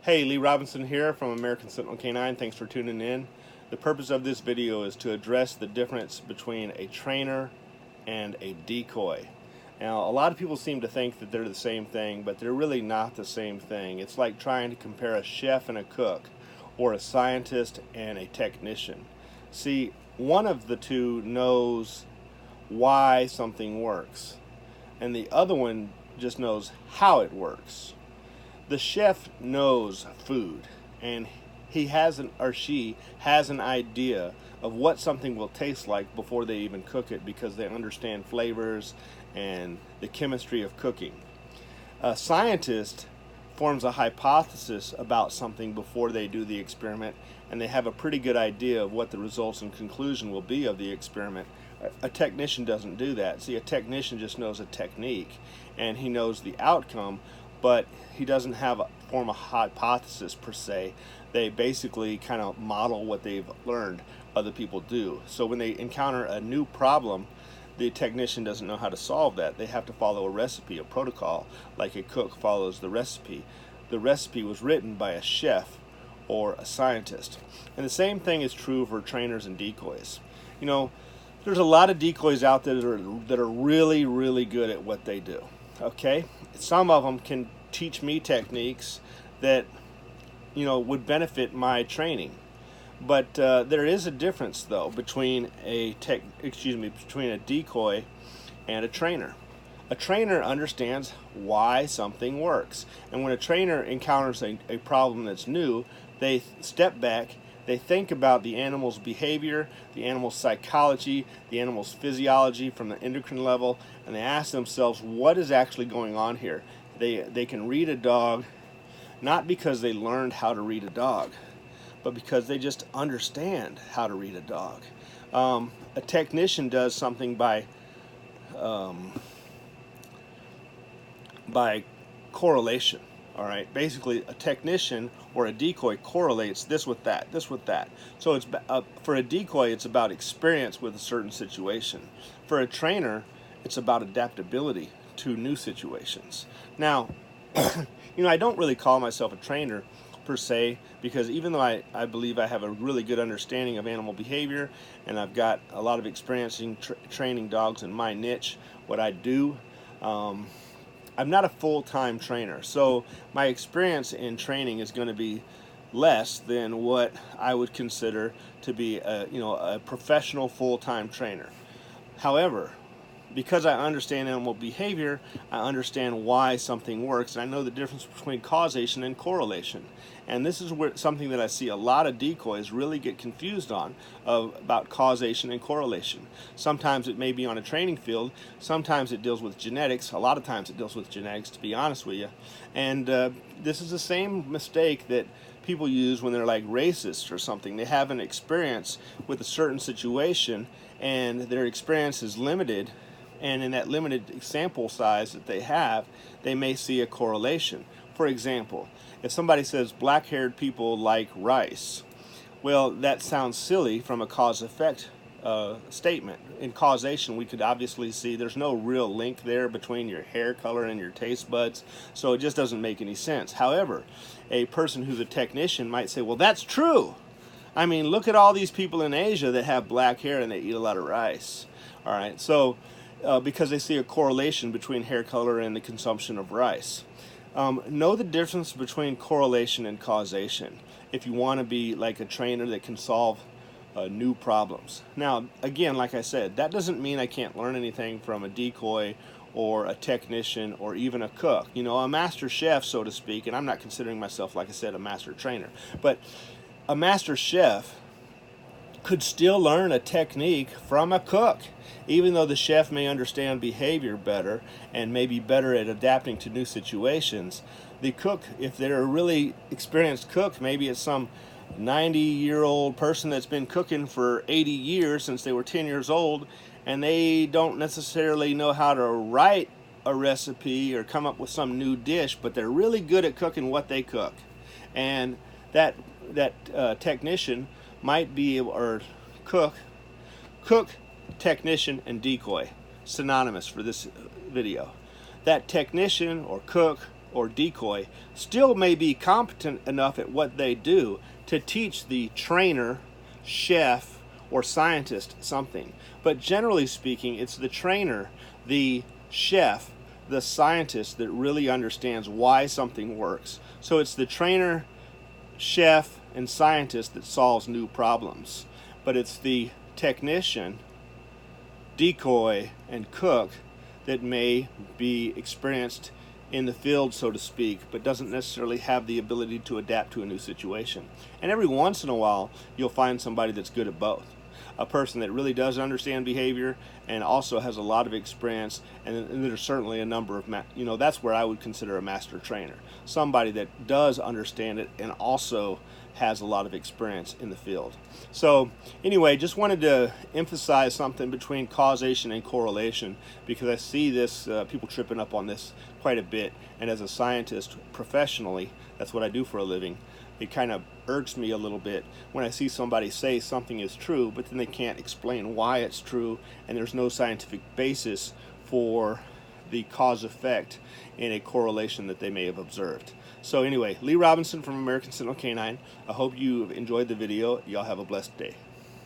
Hey, Lee Robinson here from American Sentinel K9. Thanks for tuning in. The purpose of this video is to address the difference between a trainer and a decoy. Now, a lot of people seem to think that they're the same thing, but they're really not the same thing. It's like trying to compare a chef and a cook, or a scientist and a technician. See, one of the two knows why something works, and the other one just knows how it works. The chef knows food, and he has or she has an idea of what something will taste like before they even cook it, because they understand flavors and the chemistry of cooking. A scientist forms a hypothesis about something before they do the experiment, and they have a pretty good idea of what the results and conclusion will be of the experiment. A technician doesn't do that. See, a technician just knows a technique, and he knows the outcome, but he doesn't form a hypothesis per se. They basically kind of model what they've learned other people do. So when they encounter a new problem, the technician doesn't know how to solve that. They have to follow a recipe, a protocol, like a cook follows the recipe. The recipe was written by a chef or a scientist. And the same thing is true for trainers and decoys. You know, there's a lot of decoys out there that are really, really good at what they do. Okay, some of them can teach me techniques that would benefit my training, but there is a difference though between between a decoy and a trainer. A trainer understands why something works, and when a trainer encounters a problem that's new, they step back. They think about the animal's behavior, the animal's psychology, the animal's physiology from the endocrine level, and they ask themselves what is actually going on here. They can read a dog not because they learned how to read a dog, but because they just understand how to read a dog. A technician does something by correlation. All right. Basically, a technician or a decoy correlates this with that, this with that. So it's for a decoy, it's about experience with a certain situation. For a trainer, it's about adaptability to new situations. Now, I don't really call myself a trainer per se, because even though I believe I have a really good understanding of animal behavior, and I've got a lot of experience in training dogs in my niche, what I do, I'm not a full-time trainer, so my experience in training is going to be less than what I would consider to be a professional full-time trainer. However, because I understand animal behavior, I understand why something works, and I know the difference between causation and correlation. And this is something that I see a lot of decoys really get confused on, about causation and correlation. Sometimes it may be on a training field, sometimes it deals with genetics, a lot of times it deals with genetics, to be honest with you. And this is the same mistake that people use when they're like racists or something. They have an experience with a certain situation, and their experience is limited, and in that limited sample size that they have, they may see a correlation. For example, if somebody says black-haired people like rice, well, that sounds silly from a cause-effect statement. In causation, we could obviously see there's no real link there between your hair color and your taste buds, so it just doesn't make any sense. However, a person who's a technician might say, well, that's true. I mean, look at all these people in Asia that have black hair and they eat a lot of rice. All right, so because they see a correlation between hair color and the consumption of rice. Know the difference between correlation and causation if you want to be like a trainer that can solve new problems. Now, again, like I said, that doesn't mean I can't learn anything from a decoy or a technician or even a cook. A master chef, so to speak, and I'm not considering myself, like I said, a master trainer, but a master chef could still learn a technique from a cook. Even though the chef may understand behavior better and may be better at adapting to new situations, the cook, if they're a really experienced cook, maybe it's some 90-year-old person that's been cooking for 80 years since they were 10 years old, and they don't necessarily know how to write a recipe or come up with some new dish, but they're really good at cooking what they cook. And that technician might be able, or cook, technician, and decoy, synonymous for this video. That technician or cook or decoy still may be competent enough at what they do to teach the trainer, chef, or scientist something. But generally speaking, it's the trainer, the chef, the scientist that really understands why something works. So it's the trainer, chef, and scientist that solves new problems. But it's the technician, decoy, and cook that may be experienced in the field, so to speak, but doesn't necessarily have the ability to adapt to a new situation. And every once in a while, you'll find somebody that's good at both. A person that really does understand behavior and also has a lot of experience, and there's certainly a number of, that's where I would consider a master trainer. Somebody that does understand it and also has a lot of experience in the field. So anyway, just wanted to emphasize something between causation and correlation, because I see this, people tripping up on this quite a bit, and as a scientist professionally, that's what I do for a living. It kind of irks me a little bit when I see somebody say something is true, but then they can't explain why it's true, and there's no scientific basis for the cause-effect in a correlation that they may have observed. So anyway, Lee Robinson from American Sentinel K9. I hope you've enjoyed the video. Y'all have a blessed day.